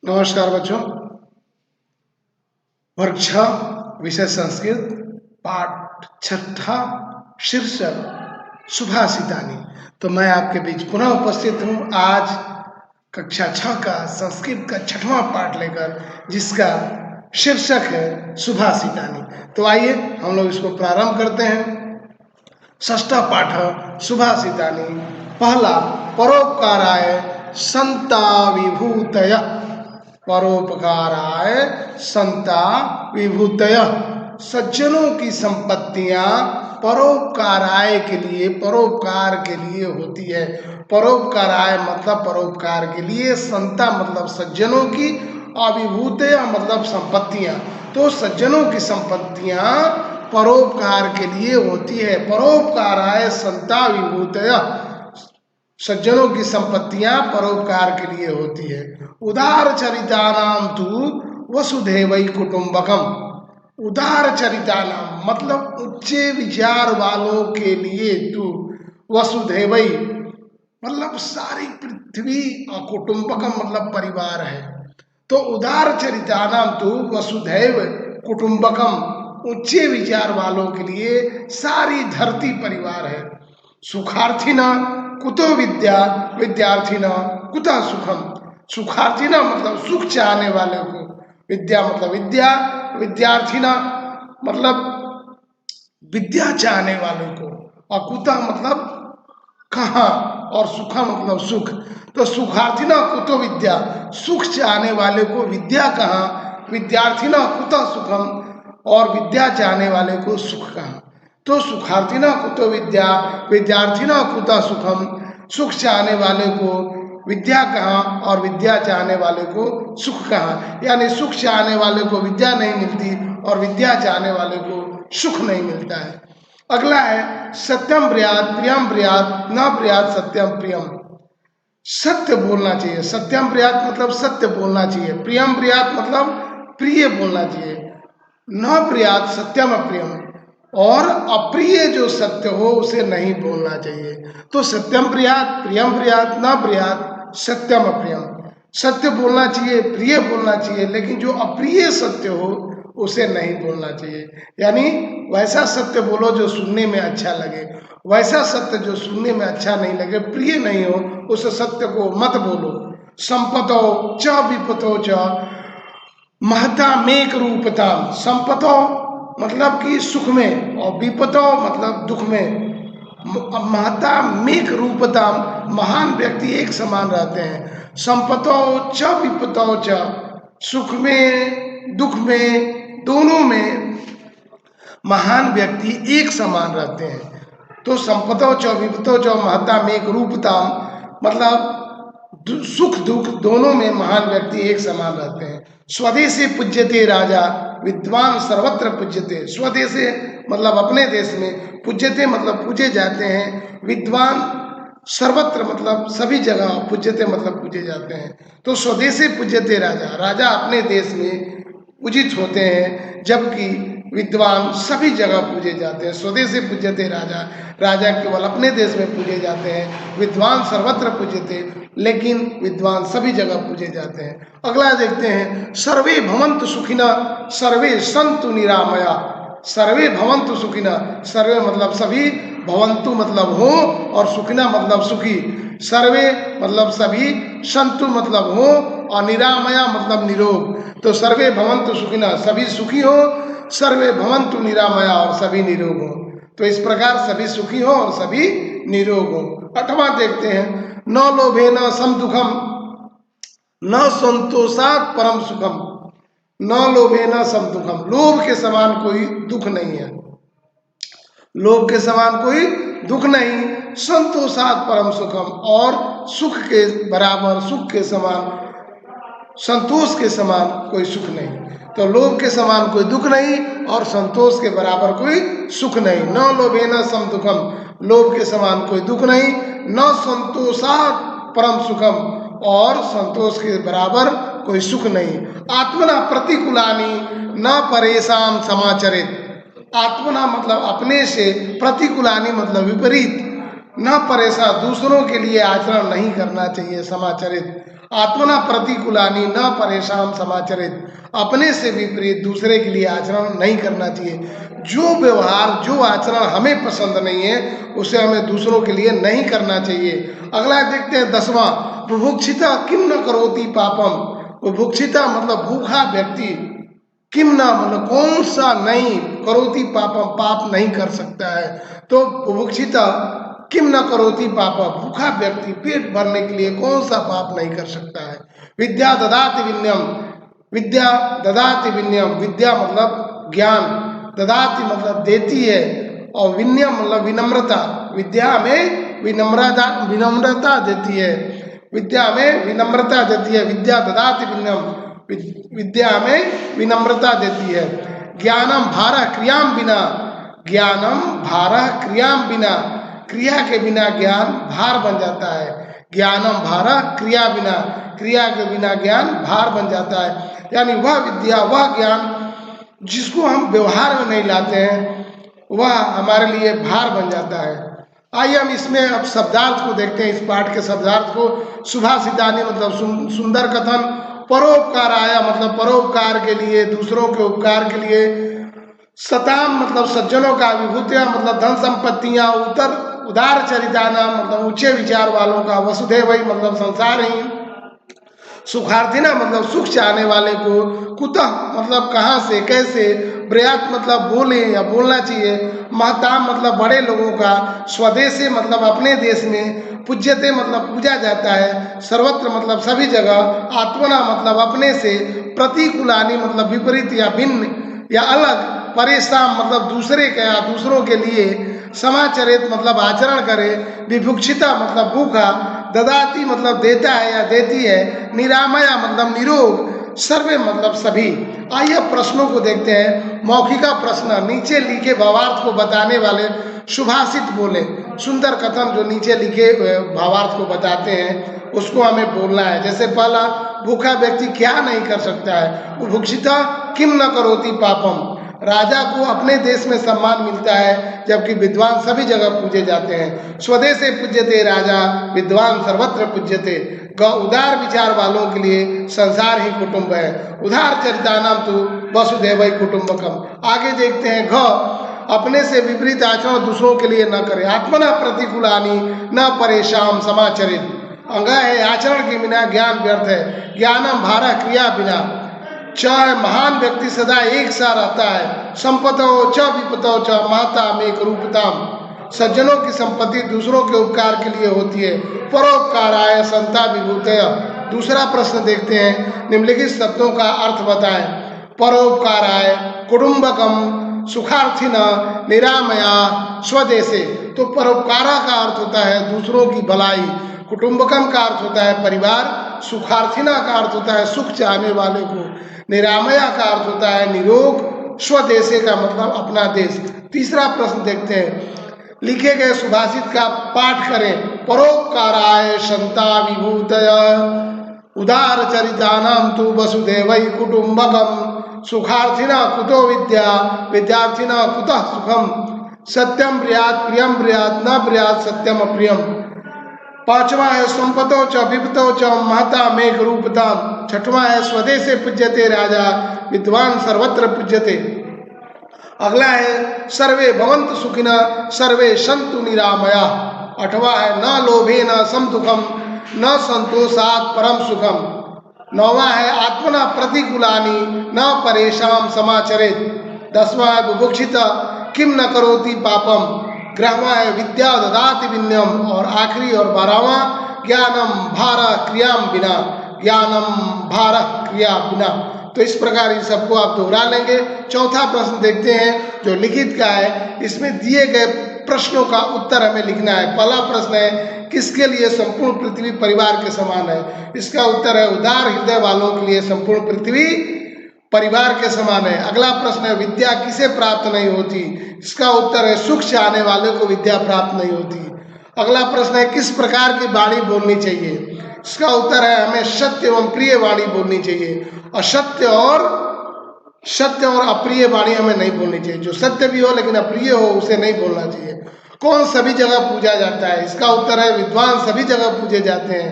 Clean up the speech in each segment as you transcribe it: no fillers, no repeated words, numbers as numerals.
नमस्कार बच्चों। वर्ग 6 विषय संस्कृत, पाठ 6, शीर्षक सुभाषितानी। तो मैं आपके बीच पुनः उपस्थित हूँ आज कक्षा 6 का संस्कृत का 6वां पाठ लेकर, जिसका शीर्षक है सुभाषितानी। तो आइए हम लोग इसको प्रारंभ करते हैं। षष्ठा पाठ सुभाषितानी। पहला, परोपकाराय संता विभूतय। परोपकाराय संता विभूतय। सज्जनों की संपत्तियां परोपकाराय के लिए, परोपकार के लिए होती है। परोपकाराय मतलब परोपकार के लिए, संता मतलब सज्जनों की, अविभूतय मतलब संपत्तियां। तो सज्जनों की संपत्तियां परोपकार के लिए होती है। परोपकाराय संता विभूतय, सज्जनों की संपत्तियां परोपकार के लिए होती है। उदार चरितानाम तु वसुधैवै कुटुंबकम। उदार चरितानाम मतलब उच्चे विचार वालों के लिए तू, वसुधैवै मतलब सारी पृथ्वी, और कुटुंबकम मतलब परिवार है। तो उदार चरितानाम तु वसुधैव कुटुंबकम, ऊंचे विचार वालों के लिए सारी धरती परिवार है। सुखार्थिना कुतो विद्या, विद्यार्थिना कुतः सुखम। सुखार्थिना मतलब सुख चाहने वाले को, विद्या मतलब विद्या, विद्यार्थिना मतलब विद्या चाहने वालों को, और कुतः मतलब कहाँ, और सुखा मतलब सुख। तो सुखार्थिना कुतो विद्या, सुख चाहने वाले को विद्या कहाँ, विद्यार्थिना कुतः सुखम, और विद्या चाहने वाले को सुख कहाँ। तो सुखार्थिना कुतो विद्या, विद्यार्थिना कुतः सुखम, सुख चाहने वाले को विद्या कहाँ और विद्या चाहने वाले को सुख कहाँ। यानी सुख चाहने वाले को विद्या नहीं मिलती और विद्या चाहने वाले को सुख नहीं मिलता है। अगला है सत्यम ब्रयात प्रियम ब्रयात न ब्रयात सत्यम प्रियम। सत्य बोलना चाहिए। सत्यम ब्रयात मतलब सत्य बोलना चाहिए। प्रियम ब्रयात मतलब प्रिय बोलना चाहिए। न ब्रयात सत्यम अप्रियम, और अप्रिय जो सत्य हो उसे नहीं बोलना चाहिए। तो सत्यम ब्रयात प्रियम ब्रयात न ब्रयात सत्यम अप्रियम। सत्य बोलना चाहिए, प्रिय बोलना चाहिए, लेकिन जो अप्रिय सत्य हो उसे नहीं बोलना चाहिए। यानी वैसा सत्य बोलो जो सुनने में अच्छा लगे, वैसा सत्य जो सुनने में अच्छा नहीं लगे, प्रिय नहीं हो, उस सत्य को मत बोलो। संपतो च विपतो च महता मेक रूपता। संपतो मतलब कि सुख में, और विपतो मतलब दुख में। महता मेक रूपता, महान व्यक्ति एक समान रहते हैं। संपतो च विपतो च, सुख में दुख में दोनों में महान व्यक्ति एक समान रहते हैं। तो संपतो च विपतो च महता मेक रूपता मतलब सुख दुख दोनों में महान व्यक्ति एक समान रहते हैं। स्वदेशी पूज्यते राजा, विद्वान सर्वत्र पूज्यते। स्वदेशी मतलब अपने देश में, पूज्यते मतलब पूजे जाते हैं, विद्वान सर्वत्र मतलब सभी जगह, पूज्यते मतलब पूजे जाते हैं। तो स्वदेशी पूज्यते राजा, राजा अपने देश में पूजित होते हैं, जबकि विद्वान सभी जगह पूजे जाते हैं। स्वदेशी पूज्यते राजा, राजा केवल अपने देश में पूजे जाते हैं। विद्वान सर्वत्र पूज्यते, लेकिन विद्वान सभी जगह पूजे जाते हैं। अगला देखते हैं सर्वे भवन्तु सुखिना सर्वे सन्तु निरामया। सर्वे भवन्तु सुखिना, सर्वे मतलब सभी, भवन्तु मतलब हो, और सुखिना मतलब सुखी। सर्वे मतलब सभी, संतु मतलब हो, और निरामया मतलब निरोग। तो सर्वे भवन्तु सुखिना सभी सुखी हो, सर्वे भवन्तु निरामया और सभी निरोग हो। तो इस प्रकार सभी सुखी हो और सभी निरोग हो। 8वां देखते हैं न लोभे न सम दुखम न संतोषात परम सुखम। न लोभे न सम दुखम, लोभ के समान कोई दुख नहीं है, लोभ के समान कोई दुख नहीं। संतोषात परम सुखम, और सुख के बराबर, सुख के समान, संतोष के समान कोई सुख नहीं। तो लोभ के समान कोई दुख नहीं और संतोष के बराबर कोई सुख नहीं। न लोभे न सम दुखम, लोभ के समान कोई दुख नहीं। न संतोषात परम सुखम, और संतोष के बराबर कोई सुख नहीं। आत्मना प्रतिकूलानी न परेशान समाचरित। आत्मना मतलब अपने से, प्रतिकूलानी मतलब विपरीत, न परेशान दूसरों के लिए आचरण नहीं करना चाहिए, समाचरित। आत्मना प्रतिकूलानी न परेशान समाचरित, अपने से विपरीत दूसरे के लिए आचरण नहीं करना चाहिए। जो व्यवहार जो आचरण हमें पसंद नहीं है उसे हमें दूसरों के लिए नहीं करना चाहिए। अगला देखते हैं 10वां, बुभुक्षिता किम न करोति पापम। बुभुक्षिता मतलब भूखा व्यक्ति, किम ना मतलब कौन सा नहीं, करोति पापम पाप नहीं कर सकता है। तो बुभुक्षिता किम न करोति पापा, भूखा व्यक्ति पेट भरने के लिए कौन सा पाप नहीं कर सकता है। विद्या ददाति विनयम, विद्या ददाति विनयम, विद्या मतलब ज्ञान, ददाति मतलब देती है, और विनयम मतलब विनम्रता, विद्या में विनम्रता देती है, विद्या में विनम्रता देती है। विद्या ददाति विनयम, विद्या में विनम्रता देती है। ज्ञानम भारः क्रियाम बिना, ज्ञानम भारः क्रियाम बिना, क्रिया के बिना ज्ञान भार बन जाता है। ज्ञानम भारः क्रिया बिना, क्रिया के बिना ज्ञान भार बन जाता है। यानी वह विद्या वह ज्ञान जिसको हम व्यवहार में नहीं लाते हैं वह हमारे लिए भार बन जाता है। आइए हम इसमें अब शब्दार्थ को देखते हैं, इस पाठ के शब्दार्थ को। सुभाषितानि मतलब सुंदर कथन, परोपकार आया मतलब परोपकार के लिए, दूसरों के उपकार के लिए। सताम मतलब सज्जनों का, विभूतियां मतलब धन संपत्तियां, उदार चरिताना मतलब ऊंचे विचार वालों का, वसुधैवै मतलब संसार ही, सुखार्थिना मतलब सुख चाहने वाले को, कुतः मतलब कहाँ से कैसे, ब्रयात मतलब बोले या बोलना चाहिए, महताम मतलब बड़े लोगों का, स्वदेशे मतलब अपने देश में, पूज्यते मतलब पूजा जाता है, सर्वत्र मतलब सभी जगह, आत्मना मतलब अपने से, प्रतिकूलानी मतलब विपरीत या भिन्न या अलग, परेशान मतलब दूसरे का या दूसरों के लिए, समाचरित मतलब आचरण करे, विभुक्षिता मतलब भूखा, ददाती मतलब देता है या देती है, निरामया मतलब निरोग, सर्वे मतलब सभी। आइए प्रश्नों को देखते हैं। मौखिका प्रश्न, नीचे लिखे भावार्थ को बताने वाले सुभाषित बोले। सुंदर कथन जो नीचे लिखे भावार्थ को बताते हैं उसको हमें बोलना है। जैसे पहला, भूखा व्यक्ति क्या नहीं कर सकता है, बुभुक्षिता किम न करोति पापम, राजा को अपने देश में सम्मान मिलता है जबकि विद्वान सभी जगह पूजे जाते हैं। स्वदेशे पूज्यते राजा, विद्वान सर्वत्र पूज्यते। उदार विचार वालों के लिए संसार ही कुटुंब है। उदार चरितानाम तो वसुधैवै कुटुंबकम। आगे देखते हैं घ, अपने से विपरीत आचरण दूसरों के लिए न करे, आत्मना प्रतिकूलानी न परेशान समाचरित। अंग है आचरण के बिना ज्ञान व्यर्थ है, ज्ञानम भारः क्रिया बिना। चाहे महान व्यक्ति सदा एक सा रहता है, संपतो च विपतो च माता में एक रूपताम, सज्जनों की संपत्ति दूसरों के उपकार के लिए होती है, परोपकाराय संता विभूतय। दूसरा प्रश्न देखते हैं, निम्नलिखित शब्दों का अर्थ बताएं। परोपकाराय, कुटुंबकम, सुखार्थिन, निरामया, स्वदेशे। तो परोपकारा का अर्थ होता है दूसरों की भलाई, कुटुंबकम का अर्थ होता है परिवार, सुखार्थिना का अर्थ होता है सुख चाहने वाले को, निरामया का अर्थ होता है निरोग, स्वदेशे का मतलब अपना देश। तीसरा प्रश्न देखते हैं, लिखे गए सुभाषित का पाठ करें। परोपकाराय संता विभूतय, उदार चरितानाम तु वसुधैवै कुटुंबकम, सुखार्थिना कुतो विद्या, विद्यार्थिना कुतः सुखम, सत्यम ब्रियात प्रियम ब्रियात न ब्रियात सत्यम अप्रियम। पांचवा है संपतो च विपतो च महता मेघ रूपताम। छठवां है स्वदेशे पूज्यते राजा, विद्वान सर्वत्र पूज्यते। अगला है सर्वे भवन्तु सुखिनः, सर्वे सन्तु निरामया। आठवां है न लोभेन समदुखम, न संतोषात् परम सुखम। नौवां है आत्मना प्रतिकूलानि न परेशान समाचरेत। 10वां है बुभुक्षिता किम न करोति पापम। 11वां है विद्या ददाति विनयम। और आखिरी और 12वां, ज्ञानम भारः क्रियाम बिना, ज्ञानम भारः क्रिया बिना। तो इस प्रकार इन सबको आप दोहरा लेंगे। चौथा प्रश्न देखते हैं जो लिखित का है, इसमें दिए गए प्रश्नों का उत्तर हमें लिखना है। पहला प्रश्न है, किसके लिए संपूर्ण पृथ्वी परिवार के समान है। इसका उत्तर है उदार हृदय वालों के लिए संपूर्ण पृथ्वी परिवार के समान है। अगला प्रश्न है, विद्या किसे प्राप्त नहीं होती। इसका उत्तर है सुख चाहने वाले को विद्या प्राप्त नहीं होती। अगला प्रश्न है, किस प्रकार की वाणी बोलनी चाहिए। इसका उत्तर है हमें सत्य एवं प्रिय वाणी बोलनी चाहिए। असत्य और अप्रिय वाणी हमें नहीं बोलनी चाहिए। जो सत्य भी हो लेकिन अप्रिय हो उसे नहीं बोलना चाहिए। कौन सभी जगह पूजा जाता है। इसका उत्तर है विद्वान सभी जगह पूजे जाते हैं।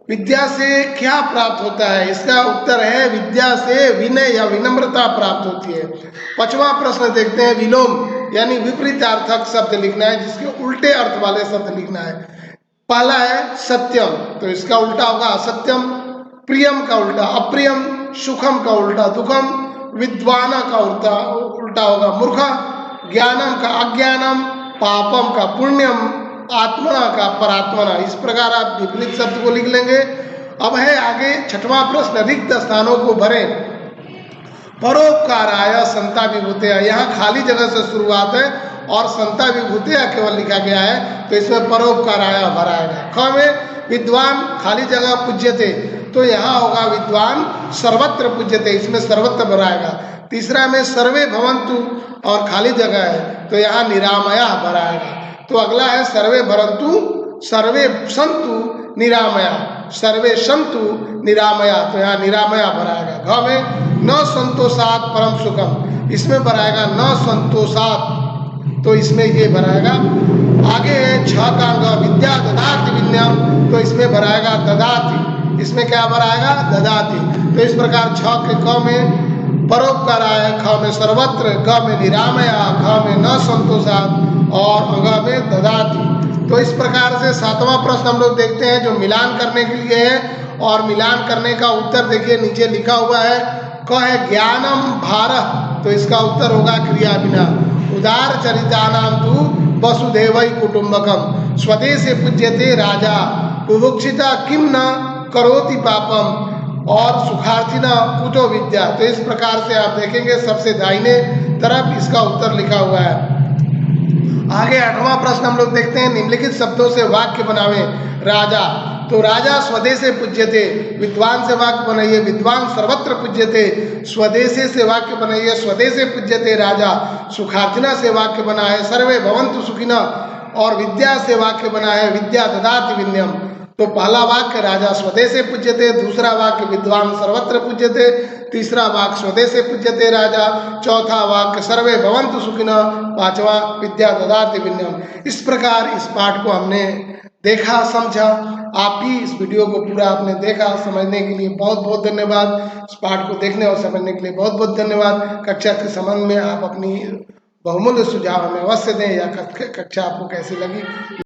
विद्या से क्या प्राप्त होता है? इसका उत्तर है विद्या से विनय या विनम्रता प्राप्त होती है। 5वां प्रश्न देखते हैं। विलोम यानी विपरीतार्थक शब्द लिखना है, जिसके उल्टे अर्थ वाले शब्द लिखना है। पहला है सत्यम, तो इसका उल्टा होगा असत्यम। प्रियम का उल्टा अप्रियम। सुखम का उल्टा दुखम। विद्वाना का उल्टा होगा मूर्ख। ज्ञानम का अज्ञानम। पापम का पुण्यम। आत्मना का परात्मना। इस प्रकार आप विपरीत शब्द को लिख लेंगे। अब है आगे 6वां प्रश्न। रिक्त स्थानों को भरें। परोपकाराय संता विभूतया, यहाँ खाली जगह से शुरुआत है और संता विभूतया केवल लिखा गया है, तो इसमें परोपकाराय भराएगा। ख में विद्वान खाली जगह पूज्यते, तो यहाँ होगा विद्वान सर्वत्र पूज्यते, इसमें सर्वत्र भराएगा। तीसरा में सर्वे भवन्तु और खाली जगह है, तो यहाँ निरामया भराएगा। तो अगला है सर्वे भरन्तु सर्वे सन्तु निरामया, सर्वे सन्तु निरामया, तो यहाँ निरामया भराएगा। घ में न संतोषात परम सुखम, इसमें भराएगा न संतोषात, तो इसमें ये भराएगा। आगे है 6 का अंग विद्या ददाति विनयम, तो इसमें भराएगा ददाति, इसमें क्या भराएगा ददाति। तो इस प्रकार 6 के क में परोपकाराय, ख में सर्वत्र, ग में निरामया, घ में न संतोषात और अंग में ददाति। तो इस प्रकार से 7वां प्रश्न हम लोग देखते हैं, जो मिलान करने के लिए है। और मिलान करने का उत्तर देखिए नीचे लिखा हुआ है। क है ज्ञानम भारः, तो इसका उत्तर होगा क्रिया बिना। उदार चरितानाम तु वसुधैवै कुटुंबकम, स्वदेशे पूज्यते राजा, बुभुक्षिता किम न करोति पापम और सुखार्थिना कुतो विद्या। तो इस प्रकार से आप देखेंगे सबसे दाहिने तरफ इसका उत्तर लिखा हुआ है। आगे 8वां प्रश्न हम लोग देखते हैं। निम्नलिखित शब्दों से वाक्य बनावे। राजा, तो राजा स्वदेशे पूज्यते, विद्वान से वाक्य बनाइए विद्वान सर्वत्र पूज्यते। स्वदेशे से वाक्य बनाइए स्वदेशे पूज्यते राजा। सुखार्थिना से वाक्य बना है सर्वे भवन्तु सुखिनः और विद्या से वाक्य बना है विद्या ददाति विनयम। तो पहला वाक्य राजा स्वदेशे पूज्यते, दूसरा वाक्य विद्वान सर्वत्र पूज्यते, तीसरा वाक्य स्वदेशे पूज्यते राजा, चौथा वाक्य सर्वे भवन्तु सुखिनः, पांचवा विद्या ददाति विनयम। इस प्रकार इस पाठ को हमने देखा समझा। आप भी इस वीडियो को पूरा आपने देखा, समझने के लिए बहुत बहुत धन्यवाद। इस पाठ को देखने और समझने के लिए बहुत बहुत धन्यवाद। कक्षा के संबंध में आप अपनी बहुमूल्य सुझाव हमें अवश्य दें, या कक्षा आपको कैसी लगी।